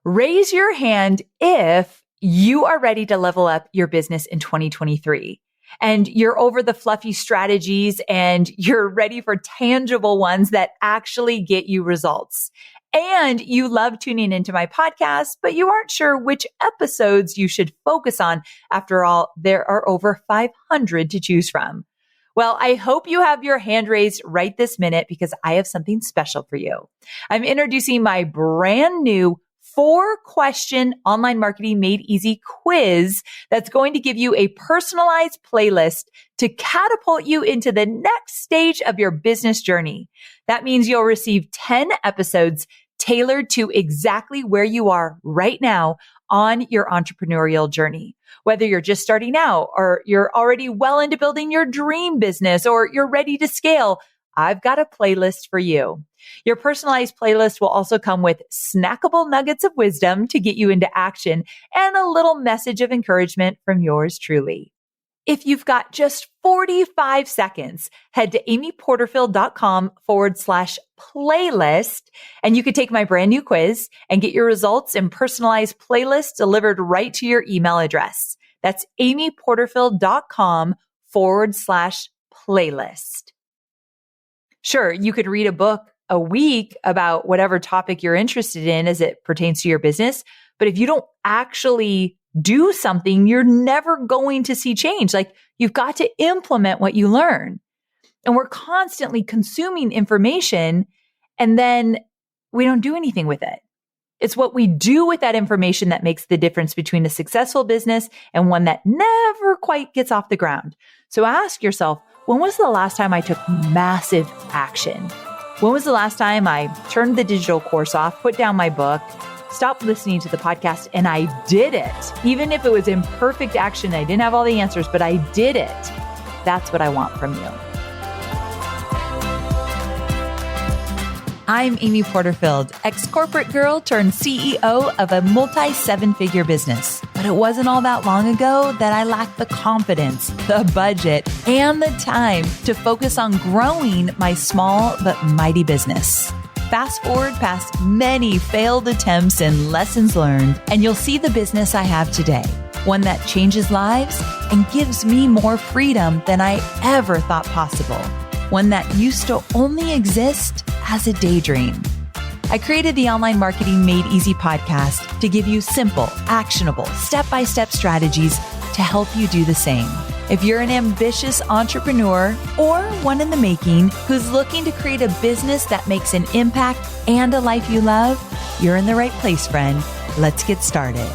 Raise your hand if you are ready to level up your business in 2023 and you're over the fluffy strategies and you're ready for tangible ones that actually get you results. And you love tuning into my podcast, but you aren't sure which episodes you should focus on. After all, there are over 500 to choose from. Well, I hope you have your hand raised right this minute because I have something special for you. I'm introducing my brand new 4-question online marketing made easy quiz that's going to give you a personalized playlist to catapult you into the next stage of your business journey. That means you'll receive 10 episodes tailored to exactly where you are right now on your entrepreneurial journey. Whether you're just starting out or you're already well into building your dream business or you're ready to scale, I've got a playlist for you. Your personalized playlist will also come with snackable nuggets of wisdom to get you into action and a little message of encouragement from yours truly. If you've got just 45 seconds, head to amyporterfield.com/playlist and you can take my brand new quiz and get your results in personalized playlists delivered right to your email address. That's amyporterfield.com/playlist. Sure, you could read a book a week about whatever topic you're interested in as it pertains to your business. But if you don't actually do something, you're never going to see change. Like, you've got to implement what you learn. And we're constantly consuming information and then we don't do anything with it. It's what we do with that information that makes the difference between a successful business and one that never quite gets off the ground. So ask yourself, when was the last time I took massive action? When was the last time I turned the digital course off, put down my book, stopped listening to the podcast, and I did it? Even if it was imperfect action, I didn't have all the answers, but I did it. That's what I want from you. I'm Amy Porterfield, ex-corporate girl turned CEO of a multi-7-figure business. But it wasn't all that long ago that I lacked the confidence, the budget, and the time to focus on growing my small but mighty business. Fast forward past many failed attempts and lessons learned, and you'll see the business I have today. One that changes lives and gives me more freedom than I ever thought possible. One that used to only exist as a daydream. I created the Online Marketing Made Easy podcast to give you simple, actionable, step-by-step strategies to help you do the same. If you're an ambitious entrepreneur or one in the making who's looking to create a business that makes an impact and a life you love, you're in the right place, friend. Let's get started.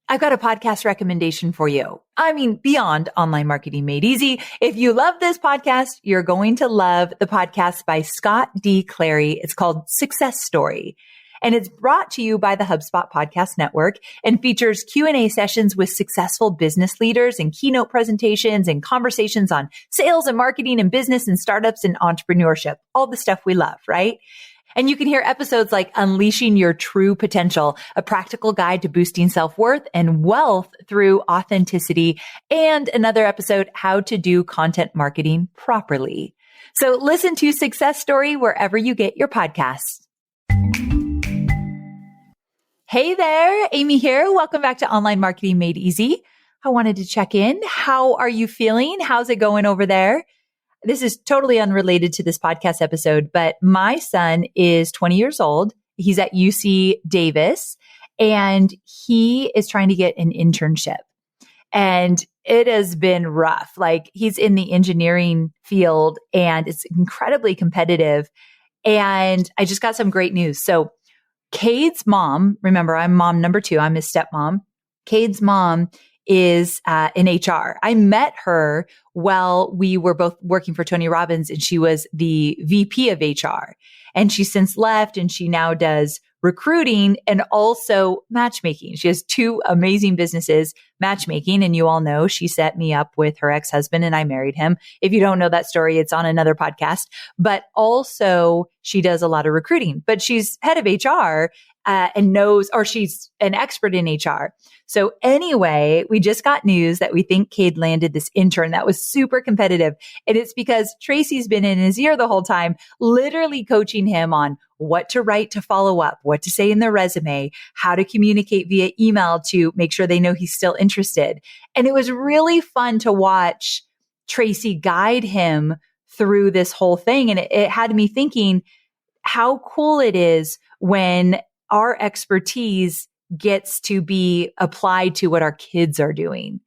I've got a podcast recommendation for you. I mean, beyond Online Marketing Made Easy. If you love this podcast, you're going to love the podcast by Scott D. Clary. It's called Success Story. And it's brought to you by the HubSpot Podcast Network and features Q&A sessions with successful business leaders and keynote presentations and conversations on sales and marketing and business and startups and entrepreneurship. All the stuff we love, right? And you can hear episodes like Unleashing Your True Potential, a practical guide to boosting self-worth and wealth through authenticity, and another episode, How to Do Content Marketing Properly. So listen to Success Story wherever you get your podcasts. Hey there, Amy here. Welcome back to Online Marketing Made Easy. I wanted to check in. How are you feeling? How's it going over there? This is totally unrelated to this podcast episode, but my son is 20 years old. He's at UC Davis and he is trying to get an internship. And it has been rough. Like, he's in the engineering field and it's incredibly competitive. And I just got some great news. So Cade's mom, remember, I'm mom number 2. I'm his stepmom. Cade's mom is in HR. I met her while we were both working for Tony Robbins, and she was the VP of HR. And she's since left, and she now does recruiting and also matchmaking. She has 2 amazing businesses, matchmaking. And you all know she set me up with her ex-husband and I married him. If you don't know that story, it's on another podcast. But also she does a lot of recruiting, but she's head of HR and knows, or she's an expert in HR. So anyway, we just got news that we think Cade landed this intern that was super competitive. And it's because Tracy's been in his ear the whole time, literally coaching him on what to write to follow up, what to say in their resume, how to communicate via email to make sure they know he's still interested. And it was really fun to watch Tracy guide him through this whole thing. And it had me thinking how cool it is when our expertise gets to be applied to what our kids are doing.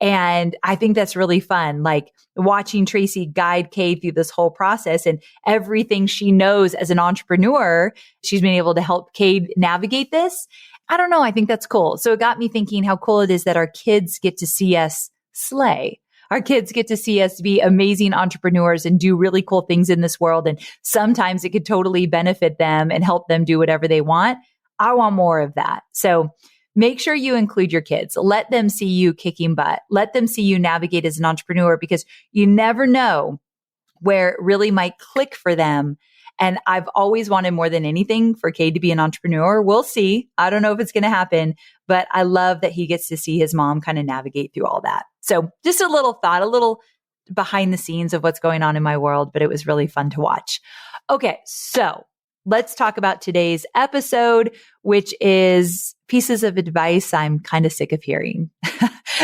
And I think that's really fun, like watching Tracy guide Cade through this whole process and everything she knows as an entrepreneur, she's been able to help Cade navigate this. I don't know. I think that's cool. So it got me thinking how cool it is that our kids get to see us slay. Our kids get to see us be amazing entrepreneurs and do really cool things in this world. And sometimes it could totally benefit them and help them do whatever they want. I want more of that. So make sure you include your kids. Let them see you kicking butt. Let them see you navigate as an entrepreneur, because you never know where it really might click for them. And I've always wanted more than anything for Cade to be an entrepreneur. We'll see. I don't know if it's going to happen, but I love that he gets to see his mom kind of navigate through all that. So just a little thought, a little behind the scenes of what's going on in my world, but it was really fun to watch. Okay, so let's talk about today's episode, which is pieces of advice I'm kind of sick of hearing.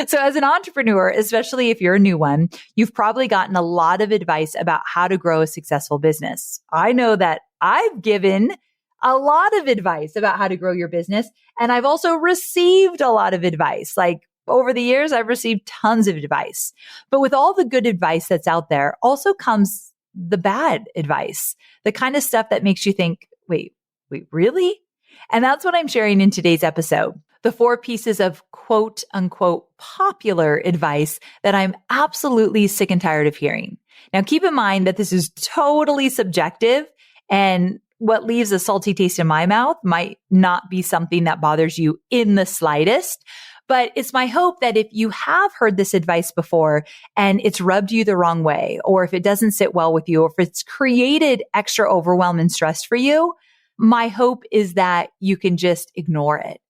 So as an entrepreneur, especially if you're a new one, you've probably gotten a lot of advice about how to grow a successful business. I know that I've given a lot of advice about how to grow your business, and I've also received a lot of advice. Like over the years, I've received tons of advice. But with all the good advice that's out there also comes the bad advice, the kind of stuff that makes you think, wait, really? And that's what I'm sharing in today's episode. The 4 pieces of quote unquote popular advice that I'm absolutely sick and tired of hearing. Now, keep in mind that this is totally subjective, and what leaves a salty taste in my mouth might not be something that bothers you in the slightest. But it's my hope that if you have heard this advice before and it's rubbed you the wrong way, or if it doesn't sit well with you, or if it's created extra overwhelm and stress for you, my hope is that you can just ignore it.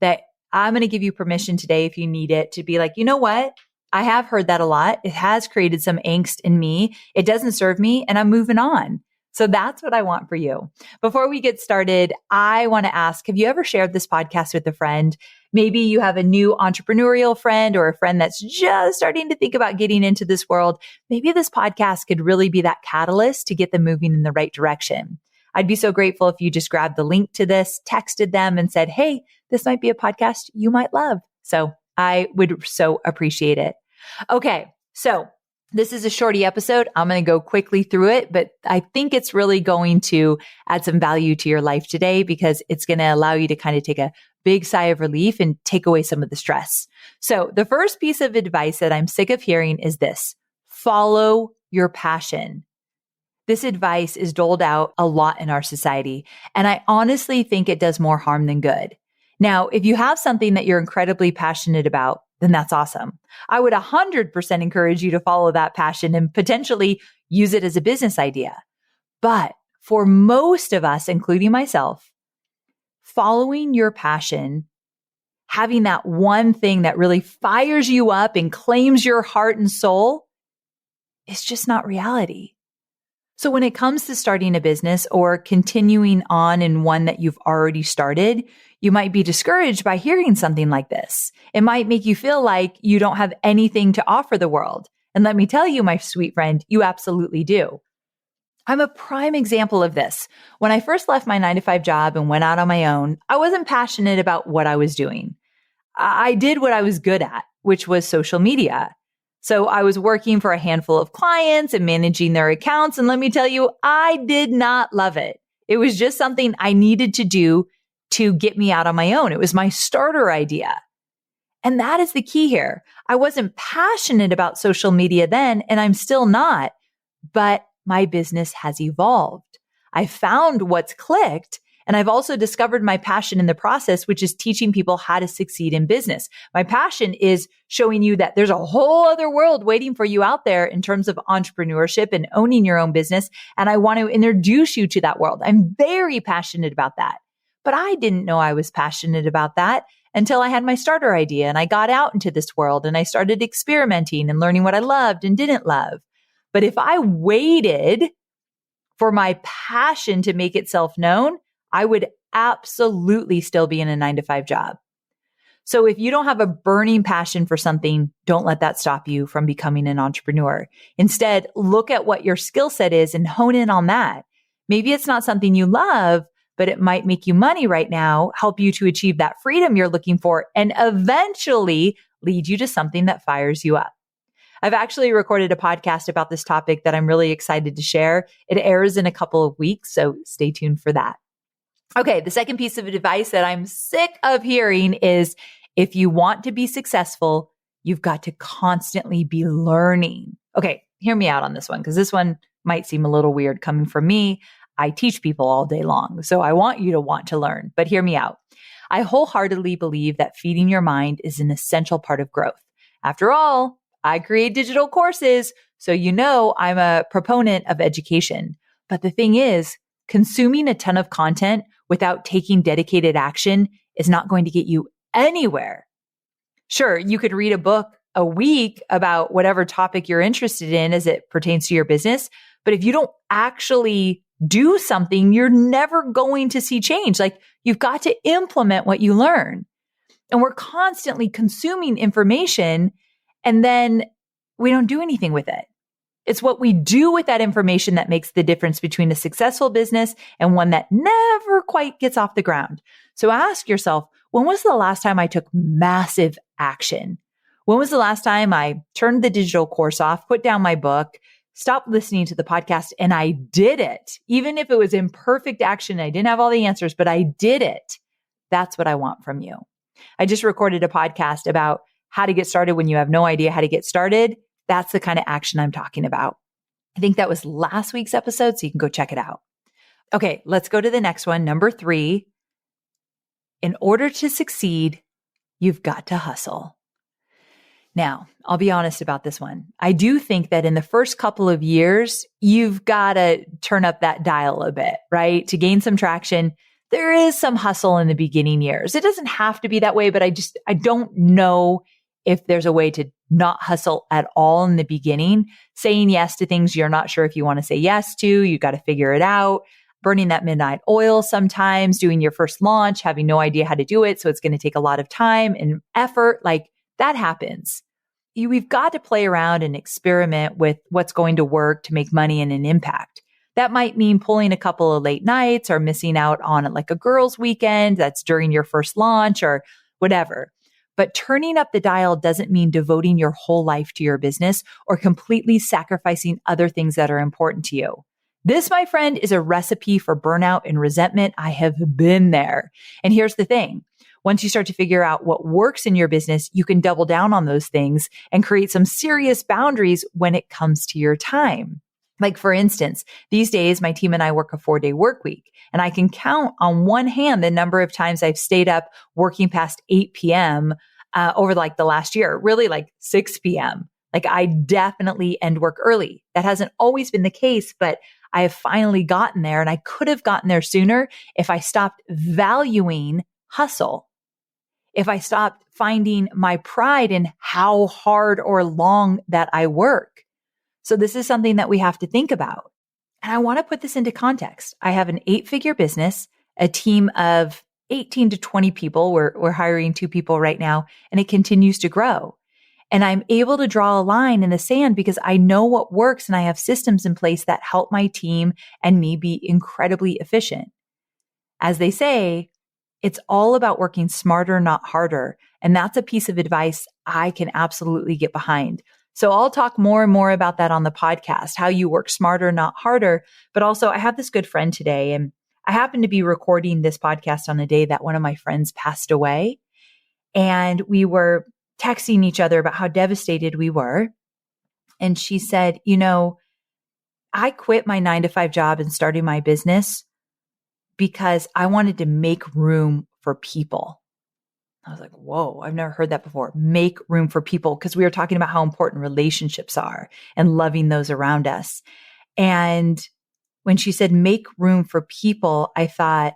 That I'm going to give you permission today, if you need it, to be like, you know what? I have heard that a lot. It has created some angst in me. It doesn't serve me, and I'm moving on. So that's what I want for you. Before we get started, I want to ask, have you ever shared this podcast with a friend? Maybe you have a new entrepreneurial friend or a friend that's just starting to think about getting into this world. Maybe this podcast could really be that catalyst to get them moving in the right direction. I'd be so grateful if you just grabbed the link to this, texted them and said, hey, this might be a podcast you might love. So I would so appreciate it. Okay. So this is a shorty episode. I'm going to go quickly through it, but I think it's really going to add some value to your life today, because it's going to allow you to kind of take a big sigh of relief and take away some of the stress. So the first piece of advice that I'm sick of hearing is this: follow your passion. This advice is doled out a lot in our society, and I honestly think it does more harm than good. Now, if you have something that you're incredibly passionate about, then that's awesome. I would 100% encourage you to follow that passion and potentially use it as a business idea. But for most of us, including myself, following your passion, having that one thing that really fires you up and claims your heart and soul, is just not reality. So when it comes to starting a business or continuing on in one that you've already started, you might be discouraged by hearing something like this. It might make you feel like you don't have anything to offer the world. And let me tell you, my sweet friend, you absolutely do. I'm a prime example of this. When I first left my 9-to-5 job and went out on my own, I wasn't passionate about what I was doing. I did what I was good at, which was social media. So I was working for a handful of clients and managing their accounts. And let me tell you, I did not love it. It was just something I needed to do to get me out on my own. It was my starter idea. And that is the key here. I wasn't passionate about social media then, and I'm still not, but my business has evolved. I found what's clicked. And I've also discovered my passion in the process, which is teaching people how to succeed in business. My passion is showing you that there's a whole other world waiting for you out there in terms of entrepreneurship and owning your own business. And I want to introduce you to that world. I'm very passionate about that. But I didn't know I was passionate about that until I had my starter idea and I got out into this world and I started experimenting and learning what I loved and didn't love. But if I waited for my passion to make itself known, I would absolutely still be in a 9-to-5 job. So if you don't have a burning passion for something, don't let that stop you from becoming an entrepreneur. Instead, look at what your skill set is and hone in on that. Maybe it's not something you love, but it might make you money right now, help you to achieve that freedom you're looking for, and eventually lead you to something that fires you up. I've actually recorded a podcast about this topic that I'm really excited to share. It airs in a couple of weeks, so stay tuned for that. Okay, the second piece of advice that I'm sick of hearing is if you want to be successful, you've got to constantly be learning. Okay, hear me out on this one because this one might seem a little weird coming from me. I teach people all day long, so I want you to want to learn, but hear me out. I wholeheartedly believe that feeding your mind is an essential part of growth. After all, I create digital courses, so you know I'm a proponent of education. But the thing is, consuming a ton of content without taking dedicated action is not going to get you anywhere. Sure, you could read a book a week about whatever topic you're interested in as it pertains to your business. But if you don't actually do something, you're never going to see change. Like you've got to implement what you learn. And we're constantly consuming information and then we don't do anything with it. It's what we do with that information that makes the difference between a successful business and one that never quite gets off the ground. So ask yourself, when was the last time I took massive action? When was the last time I turned the digital course off, put down my book, stopped listening to the podcast, and I did it? Even if it was imperfect action, I didn't have all the answers, but I did it. That's what I want from you. I just recorded a podcast about how to get started when you have no idea how to get started. That's the kind of action I'm talking about. I think that was last week's episode, so you can go check it out. Okay, let's go to the next one. Number 3. In order to succeed, you've got to hustle. Now, I'll be honest about this one. I do think that in the first couple of years, you've got to turn up that dial a bit, right? To gain some traction. There is some hustle in the beginning years. It doesn't have to be that way, but I don't know if there's a way to not hustle at all in the beginning. Saying yes to things you're not sure if you want to say yes to, you got to figure it out. Burning that midnight oil sometimes, doing your first launch, having no idea how to do it. So it's going to take a lot of time and effort. Like that happens. We've got to play around and experiment with what's going to work to make money and an impact. That might mean pulling a couple of late nights or missing out on like a girls' weekend that's during your first launch or whatever. But turning up the dial doesn't mean devoting your whole life to your business or completely sacrificing other things that are important to you. This, my friend, is a recipe for burnout and resentment. I have been there. And here's the thing. Once you start to figure out what works in your business, you can double down on those things and create some serious boundaries when it comes to your time. Like for instance, these days, my team and I work a 4-day work week, and I can count on one hand the number of times I've stayed up working past 8 p.m. Over like the last year, really like 6 p.m. Like I definitely end work early. That hasn't always been the case, but I have finally gotten there, and I could have gotten there sooner if I stopped valuing hustle. If I stopped finding my pride in how hard or long that I work. So this is something that we have to think about. And I want to put this into context. I have an 8-figure business, a team of 18 to 20 people. We're hiring 2 people right now, and it continues to grow. And I'm able to draw a line in the sand because I know what works and I have systems in place that help my team and me be incredibly efficient. As they say, it's all about working smarter, not harder. And that's a piece of advice I can absolutely get behind. So I'll talk more and more about that on the podcast, how you work smarter, not harder. But also I have this good friend today, and I happen to be recording this podcast on a day that one of my friends passed away. And we were texting each other about how devastated we were. And she said, I quit my 9-to-5 job and started my business because I wanted to make room for people. I was like, whoa, I've never heard that before. Make room for people, because we were talking about how important relationships are and loving those around us. And when she said make room for people, I thought,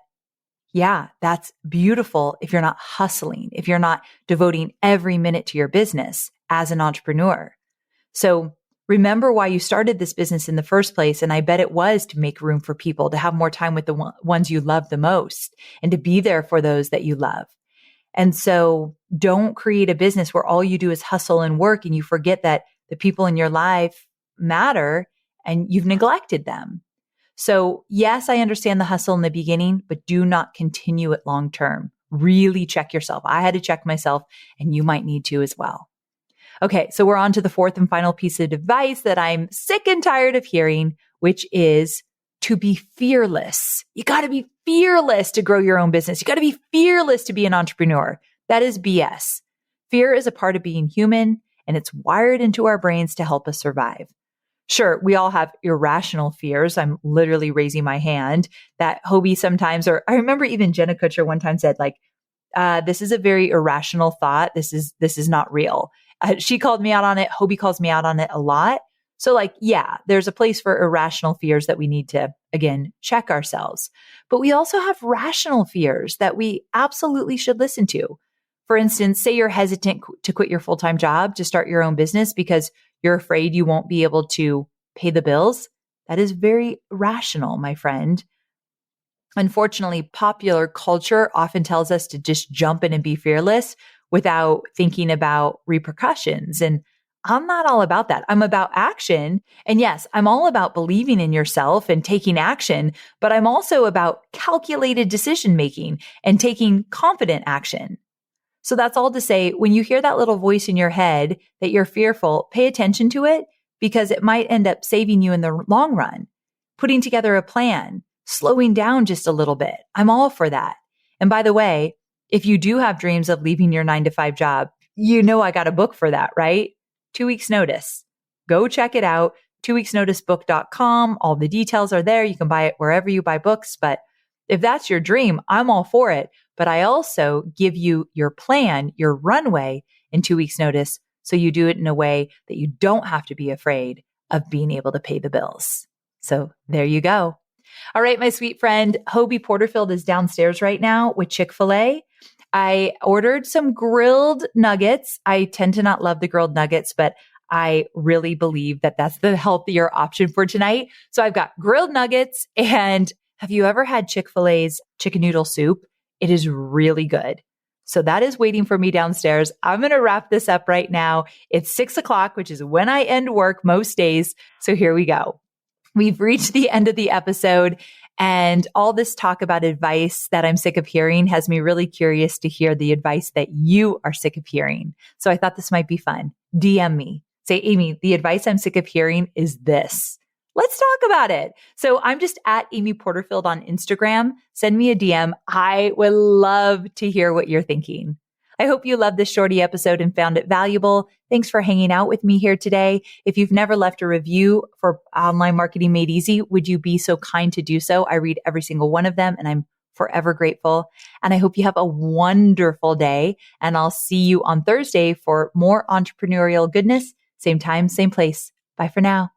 Yeah, that's beautiful if you're not hustling, if you're not devoting every minute to your business as an entrepreneur. So remember why you started this business in the first place. And I bet it was to make room for people, to have more time with the ones you love the most and to be there for those that you love. And so don't create a business where all you do is hustle and work and you forget that the people in your life matter and you've neglected them. So yes, I understand the hustle in the beginning, but do not continue it long term. Really check yourself. I had to check myself and you might need to as well. Okay, so we're on to the fourth and final piece of advice that I'm sick and tired of hearing, which is to be fearless. You got to be fearless to grow your own business. You got to be fearless to be an entrepreneur. That is BS. Fear is a part of being human, and it's wired into our brains to help us survive. Sure, we all have irrational fears. I'm literally raising my hand that Hobie sometimes, or I remember even Jenna Kutcher one time said, like, this is a very irrational thought. This is not real. She called me out on it. Hobie calls me out on it a lot. So like, yeah, there's a place for irrational fears that we need to, again, check ourselves. But we also have rational fears that we absolutely should listen to. For instance, say you're hesitant to quit your full-time job to start your own business because you're afraid you won't be able to pay the bills. That is very rational, my friend. Unfortunately, popular culture often tells us to just jump in and be fearless without thinking about repercussions. And I'm not all about that. I'm about action. And yes, I'm all about believing in yourself and taking action, but I'm also about calculated decision making and taking confident action. So that's all to say, when you hear that little voice in your head that you're fearful, pay attention to it because it might end up saving you in the long run. Putting together a plan, slowing down just a little bit. I'm all for that. And by the way, if you do have dreams of leaving your 9-to-5 job, you know I got a book for that, right? 2 weeks notice. Go check it out. 2weeksnoticebook.com. All the details are there. You can buy it wherever you buy books. But if that's your dream, I'm all for it. But I also give you your plan, your runway in 2 weeks notice. So you do it in a way that you don't have to be afraid of being able to pay the bills. So there you go. All right, my sweet friend, Hobie Porterfield is downstairs right now with Chick-fil-A. I ordered some grilled nuggets. I tend to not love the grilled nuggets, but I really believe that that's the healthier option for tonight. So I've got grilled nuggets. And have you ever had Chick-fil-A's chicken noodle soup? It is really good. So that is waiting for me downstairs. I'm going to wrap this up right now. It's 6:00, which is when I end work most days. So here we go. We've reached the end of the episode, and all this talk about advice that I'm sick of hearing has me really curious to hear the advice that you are sick of hearing. So I thought this might be fun. DM me. Say, Amy, the advice I'm sick of hearing is this. Let's talk about it. So I'm just at Amy Porterfield on Instagram. Send me a DM. I would love to hear what you're thinking. I hope you loved this shorty episode and found it valuable. Thanks for hanging out with me here today. If you've never left a review for Online Marketing Made Easy, would you be so kind to do so? I read every single one of them and I'm forever grateful. And I hope you have a wonderful day. And I'll see you on Thursday for more entrepreneurial goodness. Same time, same place. Bye for now.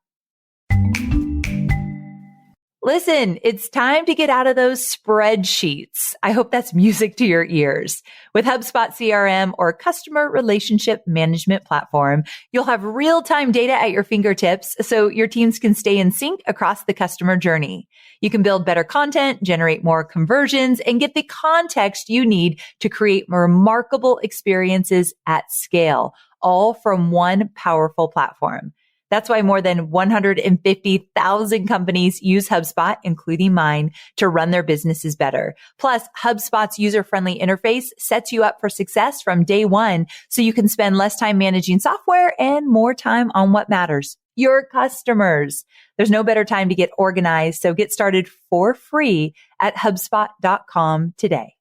Listen, it's time to get out of those spreadsheets. I hope that's music to your ears. With HubSpot CRM or Customer Relationship Management Platform, you'll have real-time data at your fingertips so your teams can stay in sync across the customer journey. You can build better content, generate more conversions, and get the context you need to create remarkable experiences at scale, all from one powerful platform. That's why more than 150,000 companies use HubSpot, including mine, to run their businesses better. Plus, HubSpot's user-friendly interface sets you up for success from day one, so you can spend less time managing software and more time on what matters, your customers. There's no better time to get organized, so get started for free at HubSpot.com today.